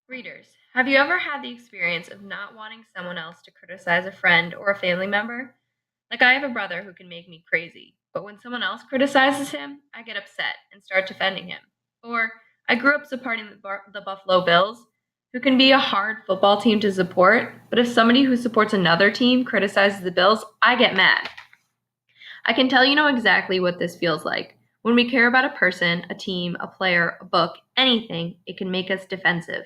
Readers, have you ever had the experience of not wanting someone else to criticize a friend or a family member? Like, I have a brother who can make me crazy, but when someone else criticizes him, I get upset and start defending him. Or, I grew up supporting the Buffalo Bills, who can be a hard football team to support, but if somebody who supports another team criticizes the Bills, I get mad. I can tell you know exactly what this feels like. When we care about a person, a team, a player, a book, anything, it can make us defensive.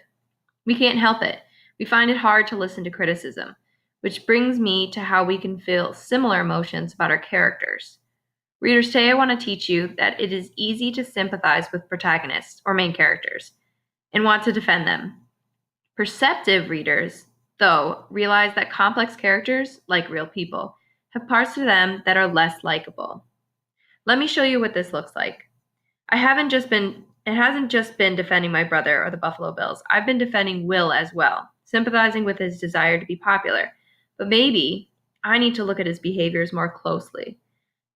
We can't help it. We find it hard to listen to criticism, which brings me to how we can feel similar emotions about our characters. Readers, today I want to teach you that it is easy to sympathize with protagonists or main characters and want to defend them. Perceptive readers, though, realize that complex characters, like real people, have parts to them that are less likable. Let me show you what this looks like. It hasn't just been defending my brother or the Buffalo Bills. I've been defending Will as well, sympathizing with his desire to be popular. But maybe I need to look at his behaviors more closely.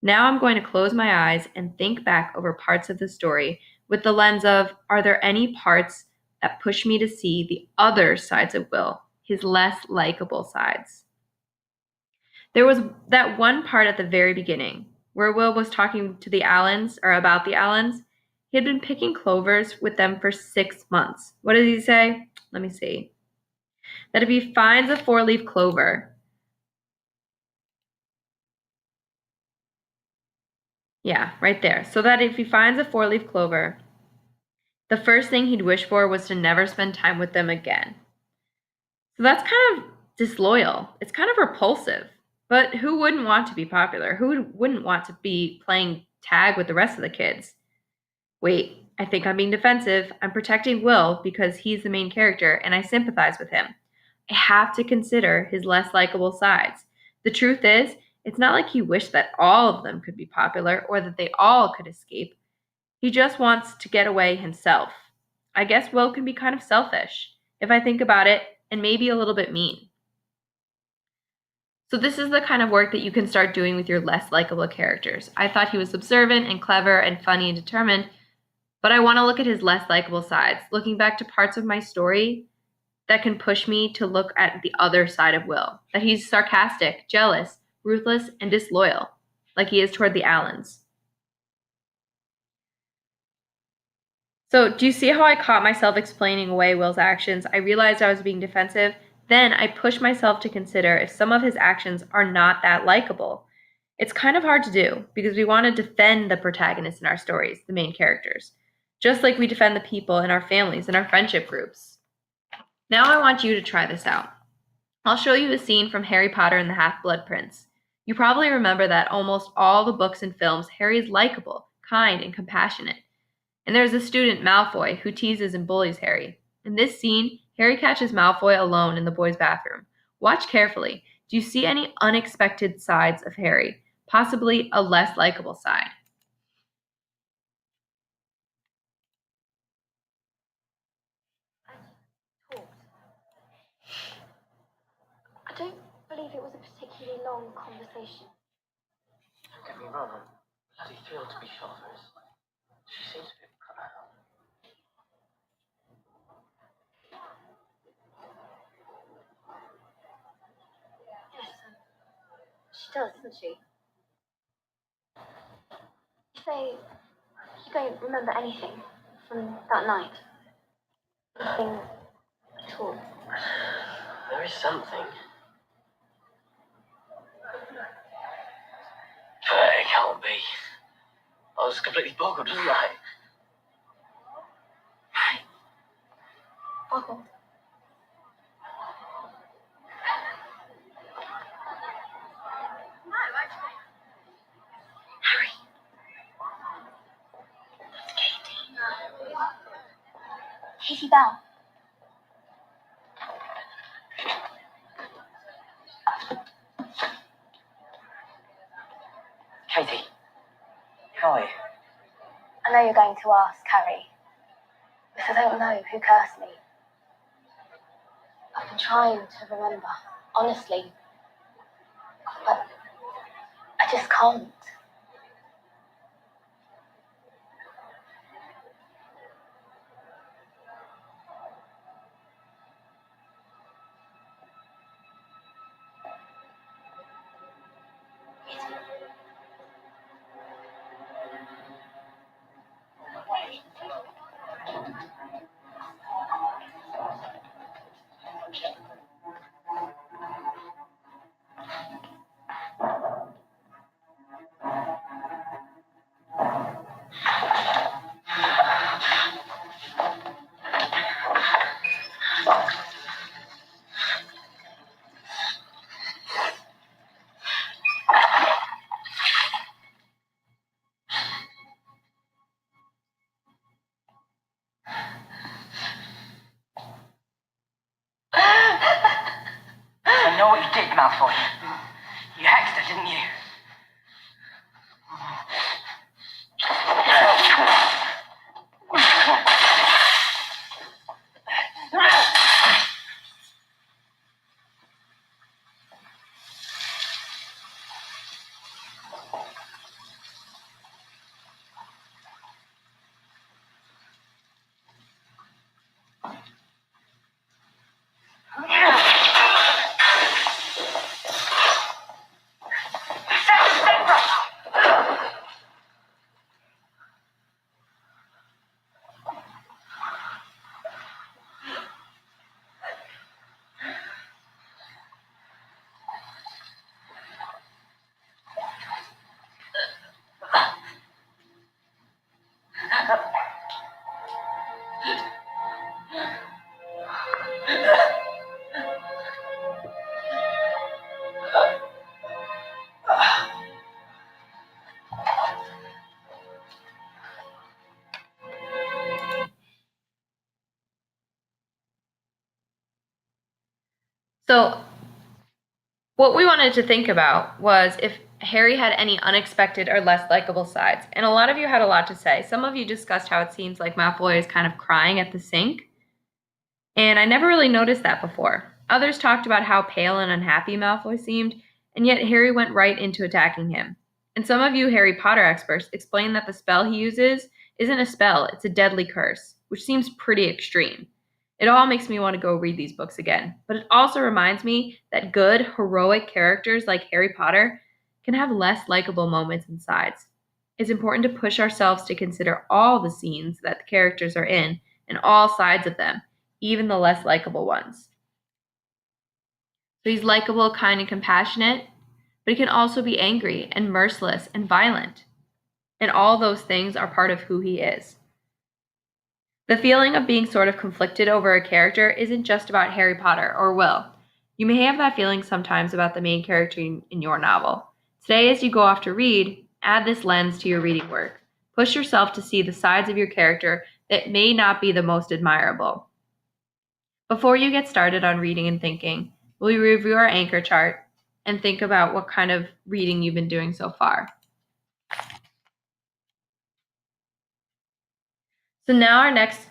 Now I'm going to close my eyes and think back over parts of the story with the lens of, are there any parts that push me to see the other sides of Will, his less likable sides? There was that one part at the very beginning where Will was talking to the Allens or about the Allens. He had been picking clovers with them for 6 months. What did he say? Let me see. That if he finds a four-leaf clover, yeah, right there. So that if he finds a four-leaf clover, the first thing he'd wish for was to never spend time with them again. So that's kind of disloyal. It's kind of repulsive. But who wouldn't want to be popular? Who wouldn't want to be playing tag with the rest of the kids? Wait, I think I'm being defensive. I'm protecting Will because he's the main character and I sympathize with him. I have to consider his less likable sides. The truth is, it's not like he wished that all of them could be popular or that they all could escape. He just wants to get away himself. I guess Will can be kind of selfish, if I think about it, and maybe a little bit mean. So this is the kind of work that you can start doing with your less likable characters. I thought he was observant and clever and funny and determined, but I want to look at his less likable sides, looking back to parts of my story that can push me to look at the other side of Will. That he's sarcastic, jealous, ruthless, and disloyal, like he is toward the Allens. So, do you see how I caught myself explaining away Will's actions? I realized I was being defensive. Then I pushed myself to consider if some of his actions are not that likable. It's kind of hard to do because we want to defend the protagonists in our stories, the main characters, just like we defend the people in our families and our friendship groups. Now I want you to try this out. I'll show you a scene from Harry Potter and the Half-Blood Prince. You probably remember that almost all the books and films, Harry is likable, kind, and compassionate. And there's a student, Malfoy, who teases and bullies Harry. In this scene, Harry catches Malfoy alone in the boys' bathroom. Watch carefully. Do you see any unexpected sides of Harry? Possibly a less likable side. Talked. I don't believe it was a particularly long conversation. Don't get me wrong, I'm bloody thrilled to be shot of her. She seems a bit cut out. Yes, she does, doesn't she? You say you don't remember anything from that night? Nothing at all. There is something. But it can't be. I was completely boggled, wasn't I? Boggled. Harry. That's Katie. Katie Bell. Katie, how are you? I know you're going to ask, Harry, because I don't know who cursed me. I've been trying to remember, honestly, but I just can't. know what you did, Malfoy? You hexed her, didn't you? So, what we wanted to think about was if Harry had any unexpected or less likable sides. And a lot of you had a lot to say. Some of you discussed how it seems like Malfoy is kind of crying at the sink. And I never really noticed that before. Others talked about how pale and unhappy Malfoy seemed, and yet Harry went right into attacking him. And some of you Harry Potter experts explained that the spell he uses isn't a spell, it's a deadly curse, which seems pretty extreme. It all makes me want to go read these books again, but it also reminds me that good, heroic characters like Harry Potter can have less likable moments and sides. It's important to push ourselves to consider all the scenes that the characters are in and all sides of them, even the less likable ones. So he's likable, kind, and compassionate, but he can also be angry and merciless and violent. And all those things are part of who he is. The feeling of being sort of conflicted over a character isn't just about Harry Potter or Will. You may have that feeling sometimes about the main character in your novel. Today, as you go off to read, add this lens to your reading work. Push yourself to see the sides of your character that may not be the most admirable. Before you get started on reading and thinking, we'll review our anchor chart and think about what kind of reading you've been doing so far. So now our next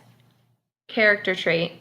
character trait